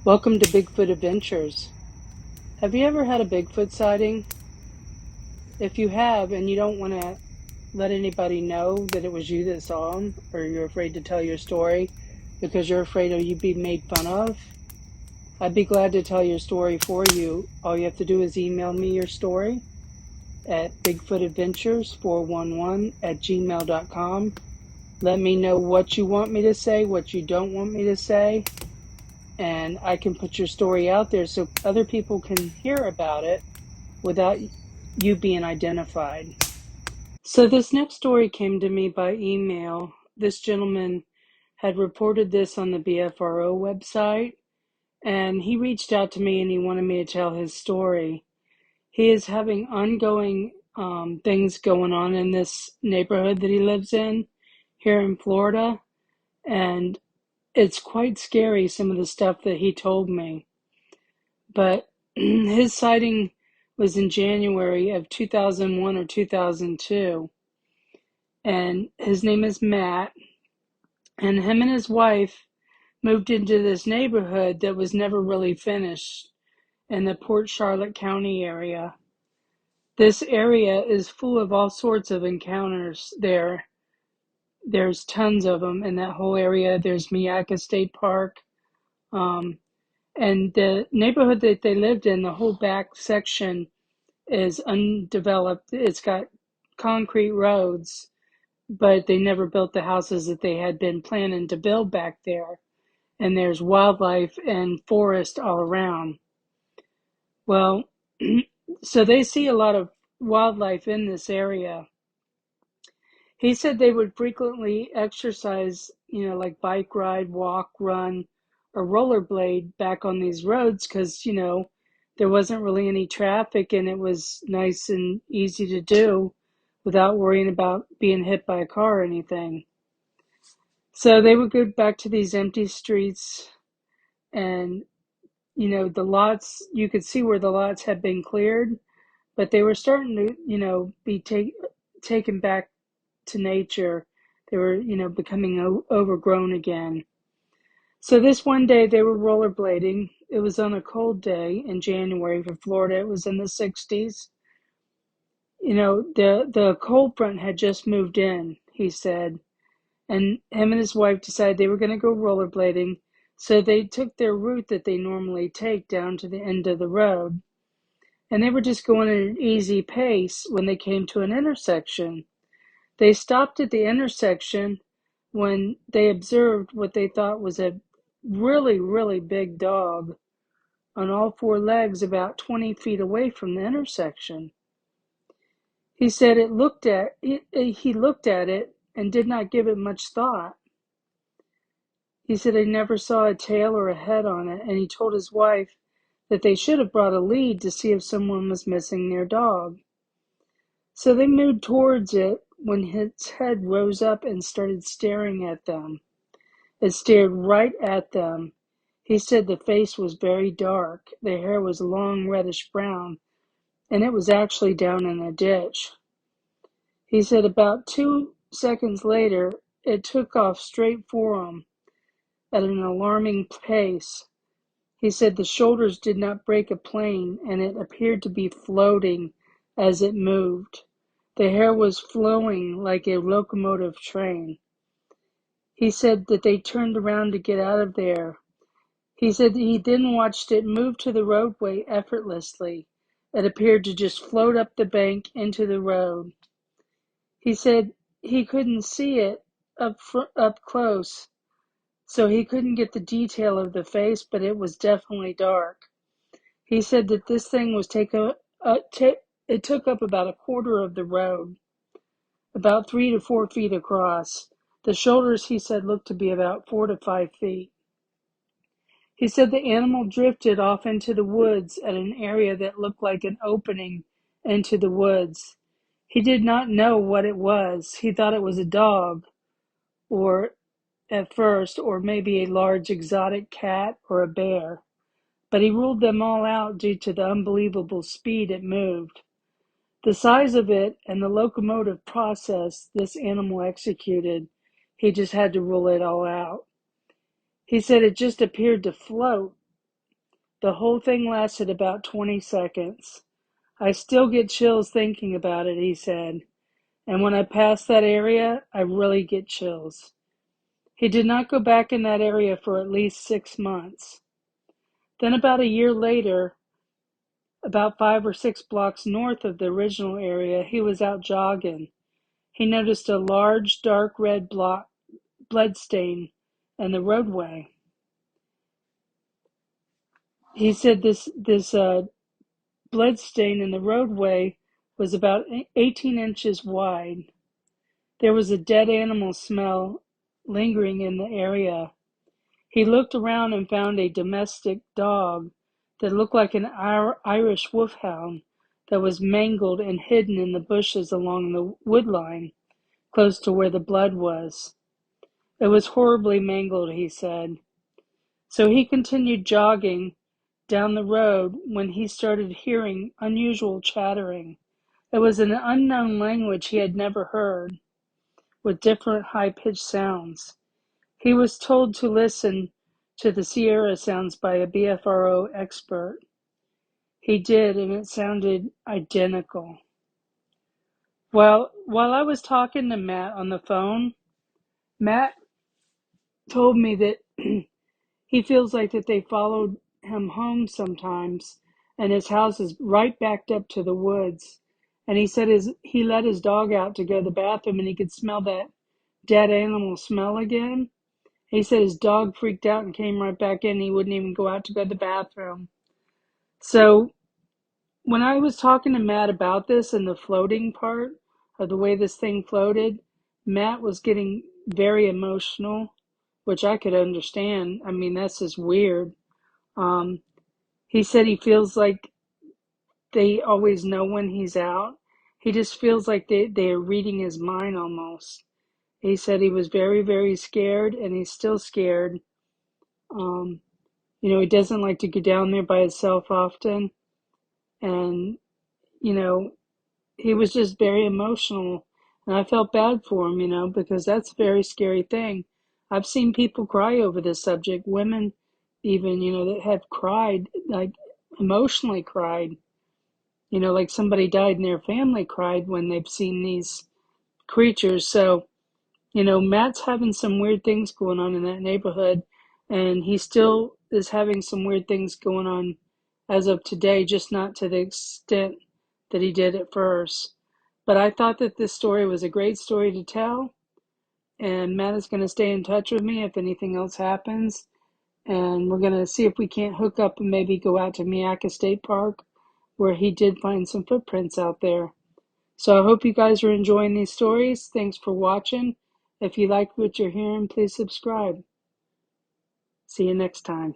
Welcome to Bigfoot Adventures. Have you ever had a Bigfoot sighting? If you have and you don't want to let anybody know that it was you that saw him, or you're afraid to tell your story because you're afraid of you being made fun of, I'd be glad to tell your story for you. All you have to do is email me your story at bigfootadventures411@gmail.com. Let me know what you want me to say, what you don't want me to say, and I can put your story out there so other people can hear about it without you being identified. So this next story came to me by email. This gentleman had reported this on the BFRO website, and he reached out to me and he wanted me to tell his story. He is having ongoing things going on in this neighborhood that he lives in here in Florida, and it's quite scary, some of the stuff that he told me. But his sighting was in January of 2001 or 2002. And his name is Matt. And him and his wife moved into this neighborhood that was never really finished in the Port Charlotte County area. This area is full of all sorts of encounters there. There's tons of them in that whole area. There's Miyaka State Park. And the neighborhood that they lived in, the whole back section is undeveloped. It's got concrete roads, but they never built the houses that they had been planning to build back there. And there's wildlife and forest all around. Well, so they see a lot of wildlife in this area. He said they would frequently exercise, like bike ride, walk, run, or rollerblade back on these roads because, there wasn't really any traffic and it was nice and easy to do without worrying about being hit by a car or anything. So they would go back to these empty streets and, the lots, you could see where the lots had been cleared, but they were starting to, be taken back to nature. They were, becoming overgrown again. So this one day they were rollerblading. It was on a cold day in January for Florida. It was in the 60s. The cold front had just moved in, he said, and him and his wife decided they were going to go rollerblading. So they took their route that they normally take down to the end of the road. And they were just going at an easy pace when they came to an intersection. They stopped at the intersection when they observed what they thought was a really, really big dog on all four legs about 20 feet away from the intersection. He said he looked at it and did not give it much thought. He said he never saw a tail or a head on it, and he told his wife that they should have brought a lead to see if someone was missing their dog. So they moved towards it when its head rose up and started staring at them. It stared right at them. He said the face was very dark. The hair was long reddish brown, and it was actually down in a ditch. He said about 2 seconds later, it took off straight for him at an alarming pace. He said the shoulders did not break a plane, and it appeared to be floating as it moved. The hair was flowing like a locomotive train. He said that they turned around to get out of there. He said that he then watched it move to the roadway effortlessly. It appeared to just float up the bank into the road. He said he couldn't see it up close, so he couldn't get the detail of the face, but it was definitely dark. He said that this thing was it took up about a quarter of the road, about 3 to 4 feet across. The shoulders, he said, looked to be about 4 to 5 feet. He said the animal drifted off into the woods at an area that looked like an opening into the woods. He did not know what it was. He thought it was a dog, or at first, or maybe a large exotic cat or a bear. But he ruled them all out due to the unbelievable speed it moved. The size of it and the locomotive process this animal executed, he just had to rule it all out. He said it just appeared to float The whole thing lasted about 20 seconds. I still get chills thinking about it, he said. And when I pass that area, I really get chills. He did not go back in that area for at least 6 months. Then about a year later, about 5 or 6 blocks north of the original area, he was out jogging. He noticed a large, dark red blood stain in the roadway. He said this blood stain in the roadway was about 18 inches wide. There was a dead animal smell lingering in the area. He looked around and found a domestic dog that looked like an Irish wolfhound that was mangled and hidden in the bushes along the wood line, close to where the blood was. It was horribly mangled, he said. So he continued jogging down the road when he started hearing unusual chattering. It was an unknown language he had never heard, with different high-pitched sounds. He was told to listen to the Sierra sounds by a BFRO expert. He did, and it sounded identical. While I was talking to Matt on the phone, Matt told me that he feels like that they followed him home sometimes, and his house is right backed up to the woods. And he said he let his dog out to go to the bathroom, and he could smell that dead animal smell again. He said his dog freaked out and came right back in. He wouldn't even go out to go to the bathroom. So when I was talking to Matt about this and the floating part of the way this thing floated, Matt was getting very emotional, which I could understand. I mean, that's just weird. He said he feels like they always know when he's out. He just feels like they are reading his mind almost. He said he was very, very scared, and he's still scared. He doesn't like to go down there by himself often. And, you know, he was just very emotional. And I felt bad for him, because that's a very scary thing. I've seen people cry over this subject, women even, that have cried, like emotionally cried, like somebody died and their family cried when they've seen these creatures. So, Matt's having some weird things going on in that neighborhood, and he still is having some weird things going on as of today, just not to the extent that he did at first. But I thought that this story was a great story to tell, and Matt is going to stay in touch with me if anything else happens, and we're going to see if we can't hook up and maybe go out to Miyaka State Park, where he did find some footprints out there. So I hope you guys are enjoying these stories. Thanks for watching. If you like what you're hearing, please subscribe. See you next time.